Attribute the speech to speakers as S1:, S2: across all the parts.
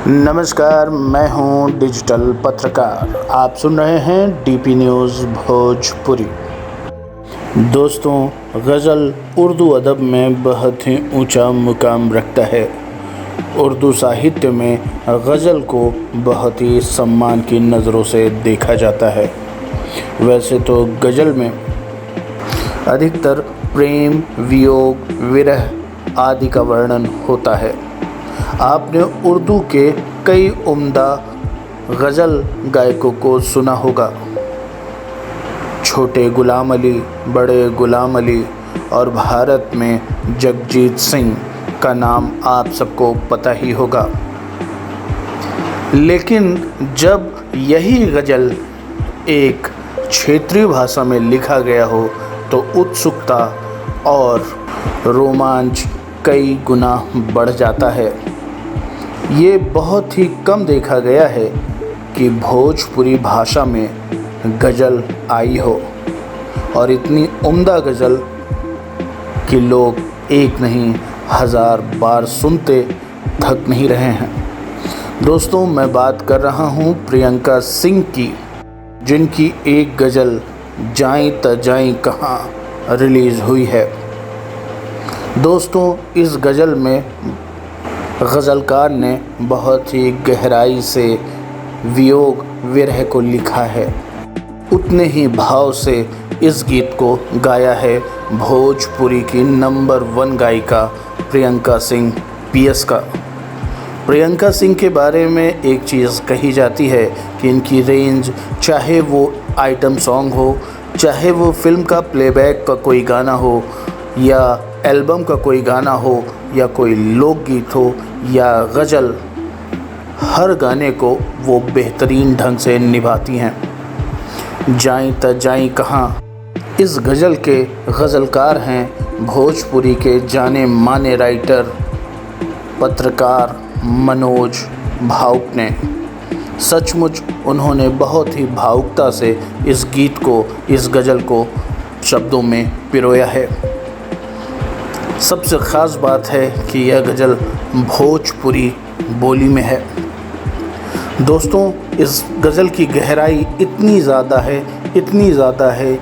S1: नमस्कार, मैं हूं डिजिटल पत्रकार। आप सुन रहे हैं डीपी न्यूज़ भोजपुरी। दोस्तों, गज़ल उर्दू अदब में बहुत ही ऊंचा मुकाम रखता है। उर्दू साहित्य में गज़ल को बहुत ही सम्मान की नज़रों से देखा जाता है। वैसे तो गज़ल में अधिकतर प्रेम, वियोग, विरह आदि का वर्णन होता है। आपने उर्दू के कई उम्दा गज़ल गायकों को सुना होगा। छोटे गुलाम अली, बड़े गुलाम अली और भारत में जगजीत सिंह का नाम आप सबको पता ही होगा। लेकिन जब यही गज़ल एक क्षेत्रीय भाषा में लिखा गया हो तो उत्सुकता और रोमांच कई गुना बढ़ जाता है। ये बहुत ही कम देखा गया है कि भोजपुरी भाषा में गज़ल आई हो, और इतनी उम्दा गज़ल कि लोग एक नहीं 1000 बार सुनते थक नहीं रहे हैं। दोस्तों, मैं बात कर रहा हूँ प्रियंका सिंह की, जिनकी एक गज़ल जाईं त जाईं कहाँ रिलीज़ हुई है। दोस्तों, इस गज़ल में गज़लकार ने बहुत ही गहराई से वियोग विरह को लिखा है। उतने ही भाव से इस गीत को गाया है भोजपुरी की नंबर 1 गायिका प्रियंका सिंह पीएस का। प्रियंका सिंह के बारे में एक चीज़ कही जाती है कि इनकी रेंज, चाहे वो आइटम सॉन्ग हो, चाहे वो फिल्म का प्लेबैक का कोई गाना हो, या एल्बम का कोई गाना हो, या कोई लोकगीत हो, या गज़ल, हर गाने को वो बेहतरीन ढंग से निभाती हैं। जाईं त जाईं कहाँ, इस गज़ल के गज़लकार हैं भोजपुरी के जाने माने राइटर, पत्रकार मनोज भावुक ने। सचमुच उन्होंने बहुत ही भावुकता से इस गीत को, इस गज़ल को शब्दों में पिरोया है। सबसे ख़ास बात है कि यह गज़ल भोजपुरी बोली में है। दोस्तों, इस गज़ल की गहराई इतनी ज़्यादा है,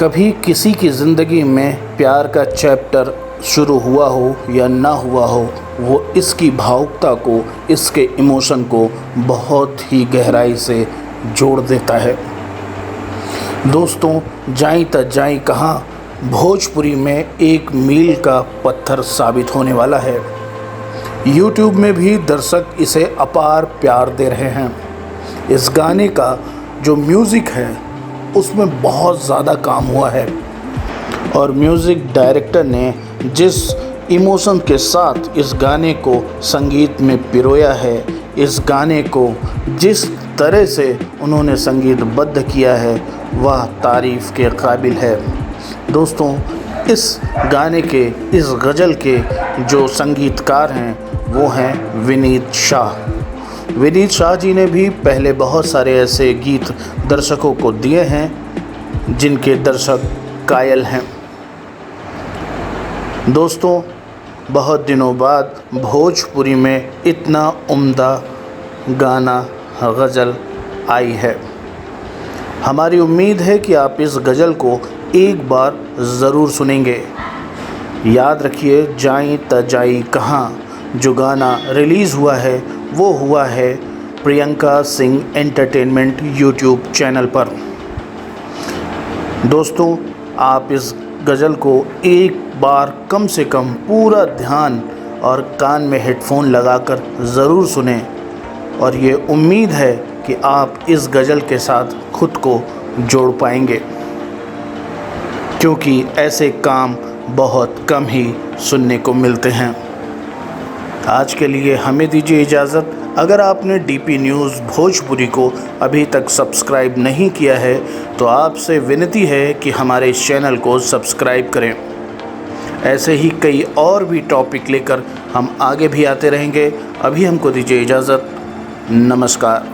S1: कभी किसी की ज़िंदगी में प्यार का चैप्टर शुरू हुआ हो या ना हुआ हो, वो इसकी भावुकता को, इसके इमोशन को बहुत ही गहराई से जोड़ देता है। दोस्तों, जाईं त जाईं कहाँ भोजपुरी में एक मील का पत्थर साबित होने वाला है। यूट्यूब में भी दर्शक इसे अपार प्यार दे रहे हैं। इस गाने का जो म्यूज़िक है उसमें बहुत ज़्यादा काम हुआ है, और म्यूज़िक डायरेक्टर ने जिस इमोशन के साथ इस गाने को संगीत में पिरोया है, इस गाने को जिस तरह से उन्होंने संगीतबद्ध किया है, वह तारीफ़ के काबिल है। दोस्तों, इस गाने के, इस गज़ल के जो संगीतकार हैं वो हैं विनीत शाह। विनीत शाह जी ने भी पहले बहुत सारे ऐसे गीत दर्शकों को दिए हैं जिनके दर्शक कायल हैं। दोस्तों, बहुत दिनों बाद भोजपुरी में इतना उम्दा गाना, गज़ल आई है। हमारी उम्मीद है कि आप इस गज़ल को एक बार ज़रूर सुनेंगे। याद रखिए, जाईं त जाईं कहाँ जो गाना रिलीज़ हुआ है वो हुआ है Priyanka Singh entertainment YouTube channel पर। दोस्तों, आप इस गज़ल को एक बार कम से कम पूरा ध्यान और कान में हेडफोन लगाकर ज़रूर सुनें, और ये उम्मीद है कि आप इस गज़ल के साथ खुद को जोड़ पाएंगे, क्योंकि ऐसे काम बहुत कम ही सुनने को मिलते हैं। आज के लिए हमें दीजिए इजाज़त। अगर आपने डीपी न्यूज़ भोजपुरी को अभी तक सब्सक्राइब नहीं किया है तो आपसे विनती है कि हमारे इस चैनल को सब्सक्राइब करें। ऐसे ही कई और भी टॉपिक लेकर हम आगे भी आते रहेंगे। अभी हमको दीजिए इजाज़त। नमस्कार।